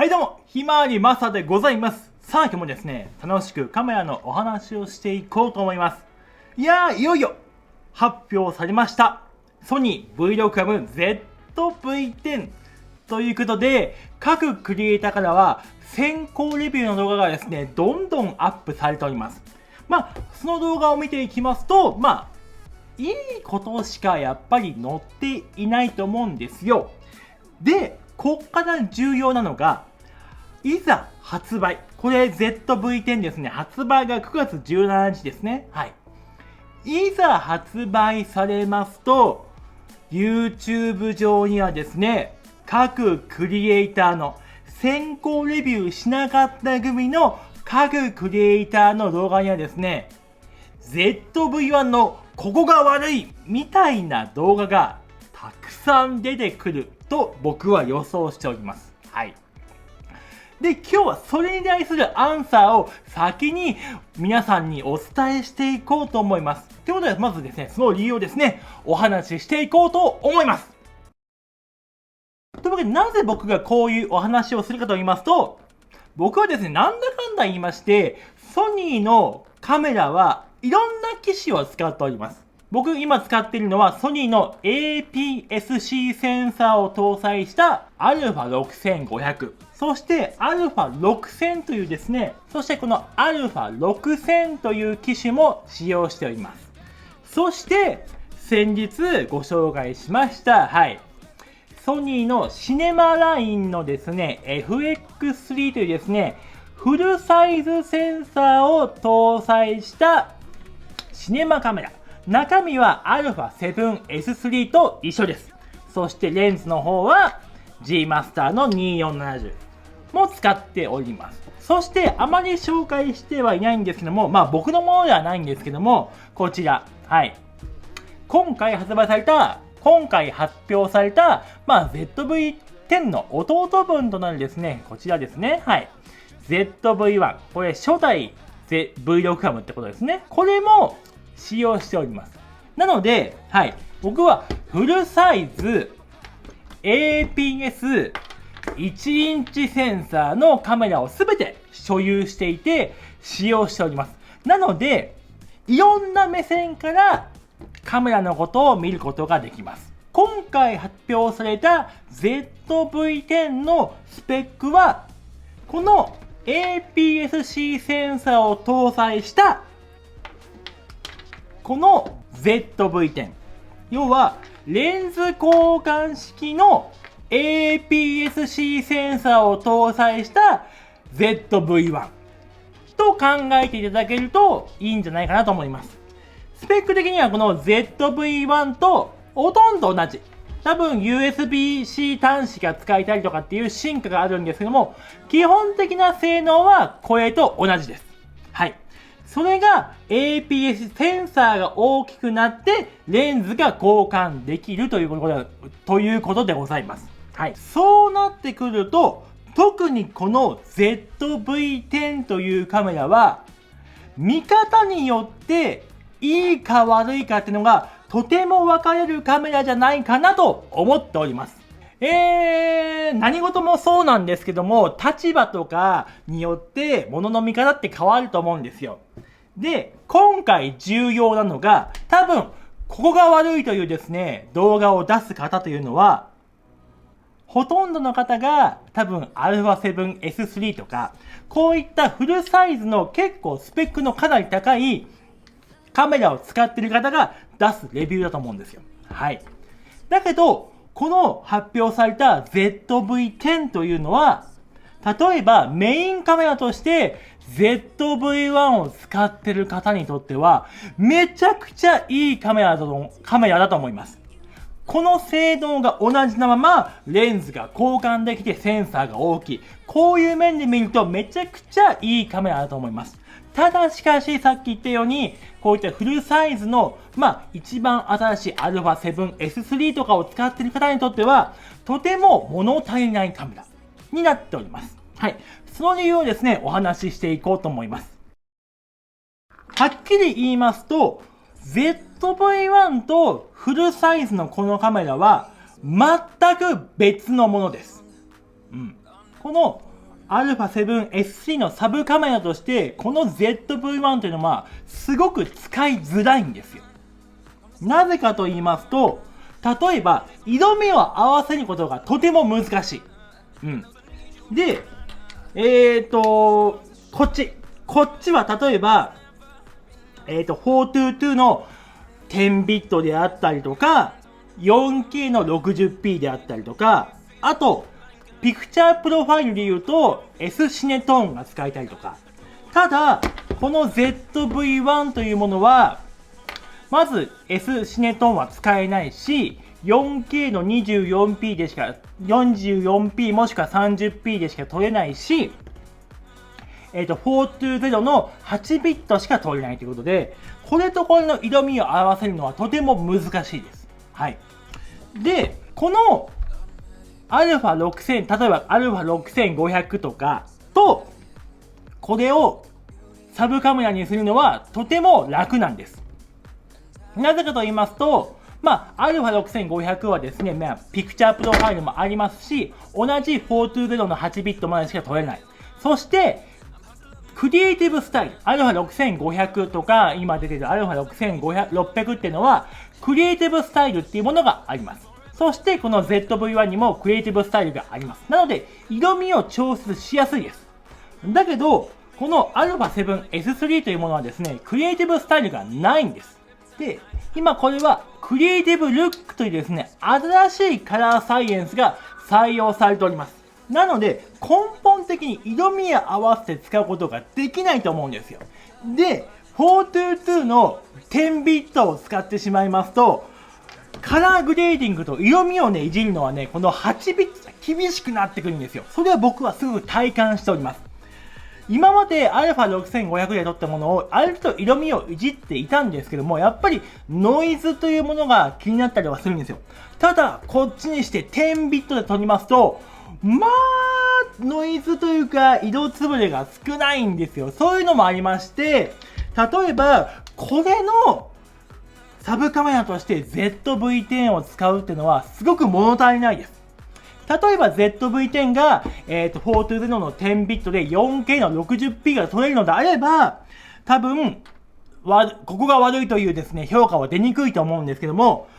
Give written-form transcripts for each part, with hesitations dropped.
はいどうも、ひまわりマサでございます。さあ今日もですね、楽しくカメラのお話をしていこうと思います。いやー、いよいよ発表されました。ソニー Vlogcam-ZV-10 ということで、各クリエイターからは先行レビューの動画がですね、どんどんアップされております。その動画を見ていきますと、いいことしかやっぱり載っていないと思うんですよ。で、こっから重要なのが、いざ発売。これ ZV-10 ですね。発売が9月17日ですね。はい。いざ発売されますと、YouTube 上にはですね、各クリエイターの先行レビューしなかった組の各クリエイターの動画にはですね、ZV-1 のここが悪いみたいな動画がたくさん出てくると僕は予想しております。はい。で、今日はそれに対するアンサーを先に皆さんにお伝えしていこうと思います。ということで、まずですね、その理由をですね、お話ししていこうと思います。というわけで、なぜ僕がこういうお話をするかと言いますと、僕はですね、なんだかんだ言いまして、ソニーのカメラはいろんな機種を使っております。僕今使っているのはソニーの APS-C センサーを搭載した α6500。そして α6000 というですね、そしてこの α6000 という機種も使用しております。そして先日ご紹介しました、ソニーのシネマラインのですね、FX3 というですね、フルサイズセンサーを搭載したシネマカメラ。中身は α7S3 と一緒です。そしてレンズの方は G マスターの2470も使っております。そしてあまり紹介してはいないんですけども、僕のものではないんですけども、こちら、今回発表された、ZV-10 の弟分となるですね、こちらですね、ZV-1。これ初代 Vlogcam ってことですね。これも使用しております。なので、僕はフルサイズ APS 1インチセンサーのカメラをすべて所有していて使用しております。なので、いろんな目線からカメラのことを見ることができます。今回発表された ZV-10 のスペックは、この APS-C センサーを搭載したこの ZV-10。要は、レンズ交換式の APS-C センサーを搭載した ZV-1 と考えていただけるといいんじゃないかなと思います。スペック的にはこの ZV-1 とほとんど同じ。多分 USB-C 端子が使えたりとかっていう進化があるんですけども、基本的な性能はこれと同じです。それが APS センサーが大きくなってレンズが交換できるということでございます。そうなってくると、特にこの ZV-10 というカメラは見方によっていいか悪いかっていうのがとても分かれるカメラじゃないかなと思っております。何事もそうなんですけども、立場とかによって物の見方って変わると思うんですよ。で、今回重要なのが、多分、ここが悪いというですね、動画を出す方というのは、ほとんどの方が多分 α7S3 とか、こういったフルサイズの結構スペックのかなり高いカメラを使っている方が出すレビューだと思うんですよ。だけど、この発表された ZV-10 というのは、例えばメインカメラとして ZV-1 を使っている方にとっては、めちゃくちゃいいカメラだと思います。この性能が同じなまま、レンズが交換できてセンサーが大きい。こういう面で見るとめちゃくちゃいいカメラだと思います。ただしかし、さっき言ったように、こういったフルサイズの、一番新しい α7S3 とかを使っている方にとっては、とても物足りないカメラになっております。その理由をですね、お話ししていこうと思います。はっきり言いますと、ZV-1 とフルサイズのこのカメラは、全く別のものです。この α7S3 のサブカメラとして、この ZV-1 というのは、すごく使いづらいんですよ。なぜかと言いますと、例えば、色味を合わせることがとても難しい。で、こっちは例えば、422の10ビットであったりとか、4K の 60p であったりとか、あと、ピクチャープロファイルで言うと S シネトーンが使えたりとか。ただ、この ZV-1 というものは、まず S シネトーンは使えないし、4K の 24p でしか、44p もしくは 30p でしか撮れないし、420の8ビットしか撮れないということで、これとこれの色味を合わせるのはとても難しいです。はい。で、この α6000、例えば α6500 とかと、これをサブカメラにするのはとても楽なんです。なぜかと言いますと、α6500 はですね、ピクチャープロファイルもありますし、同じ420の8ビットまでしか撮れない。そして、クリエイティブスタイル、α6500 とか、今出ている α6600 っていうのは、クリエイティブスタイルっていうものがあります。そして、この ZV-1 にもクリエイティブスタイルがあります。なので、色味を調節しやすいです。だけど、この α7S3 というものはですね、クリエイティブスタイルがないんです。で、今これは、クリエイティブルックというですね、新しいカラーサイエンスが採用されております。なので、根本的に色味を合わせて使うことができないと思うんですよ。で、422の10ビットを使ってしまいますと、カラーグレーディングと色味をね、いじるのはね、この8ビットが厳しくなってくるんですよ。それは僕はすぐ体感しております。今まで α6500 で撮ったものをある程度色味をいじっていたんですけども、やっぱりノイズというものが気になったりはするんですよ。ただ、こっちにして10ビットで撮りますと、ノイズというか色つぶれが少ないんですよ。そういうのもありまして、例えば、これのサブカメラとして ZV-10 を使うっていうのはすごく物足りないです。例えば ZV-10 が、420の10ビットで 4K の 60p が撮れるのであれば、多分、ここが悪いというですね、評価は出にくいと思うんですけども、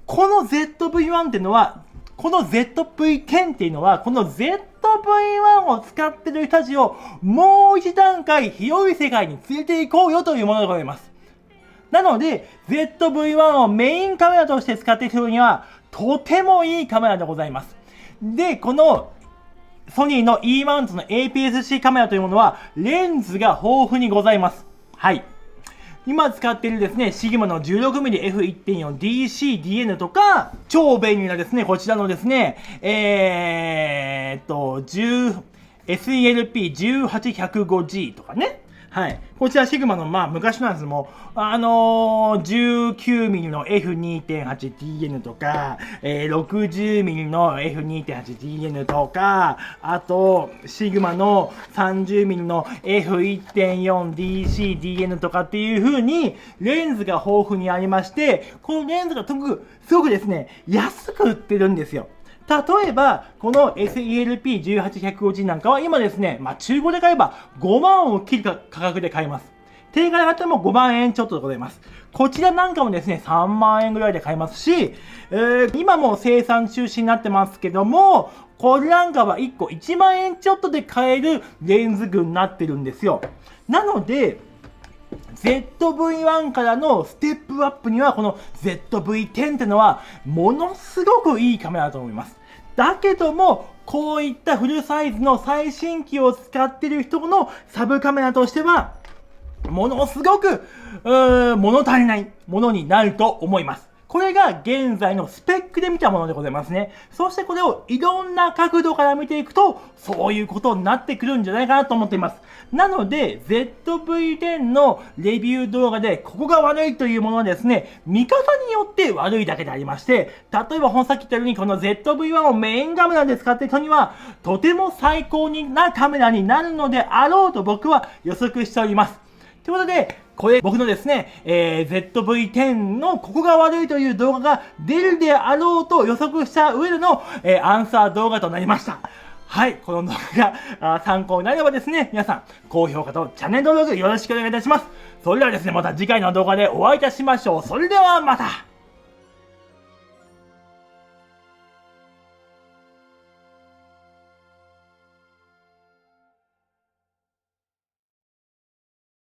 この ZV-1 っていうのは、この ZV-10 っていうのは、この ZV-1 を使っている人たちをもう一段階広い世界に連れて行こうよというものでございます。なので、ZV-1 をメインカメラとして使っている人には、とてもいいカメラでございます。で、このソニーの E マウントの APS-C カメラというものは、レンズが豊富にございます。はい。今使っているですね、シグマの 16mmF1.4DCDN とか、超便利なですね、こちらのですね、SELP18105G とかね。はい。こちらシグマの、昔なんですけども、19mm の F2.8DN とか、60mm の F2.8DN とか、あと、シグマの 30mm の F1.4DCDN とかっていう風に、レンズが豊富にありまして、このレンズがすごくですね、安く売ってるんですよ。例えば、この SELP18105G なんかは今ですね、中古で買えば5万を切る価格で買えます。定価で買っても5万円ちょっとでございます。こちらなんかもですね、3万円ぐらいで買えますし、今も生産中止になってますけども、これなんかは1個1万円ちょっとで買えるレンズ群になってるんですよ。なので、ZV-1 からのステップアップにはこの ZV-10 ってのはものすごくいいカメラだと思います。だけども、こういったフルサイズの最新機を使っている人のサブカメラとしては、ものすごく、物足りないものになると思います。これが現在のスペックで見たものでございますね。そしてこれをいろんな角度から見ていくと、そういうことになってくるんじゃないかなと思っています。なので、ZV-10 のレビュー動画で、ここが悪いというものはですね、見方によって悪いだけでありまして、例えばさっき言ったように、この ZV-1 をメインカメラで使っている人には、とても最高なカメラになるのであろうと僕は予測しております。ということで、これ僕のですね、ZV-10 のここが悪いという動画が出るであろうと予測した上での、アンサー動画となりました。はい、この動画が参考になればですね、皆さん、高評価とチャンネル登録よろしくお願いいたします。それではですね、また次回の動画でお会いいたしましょう。それではまた。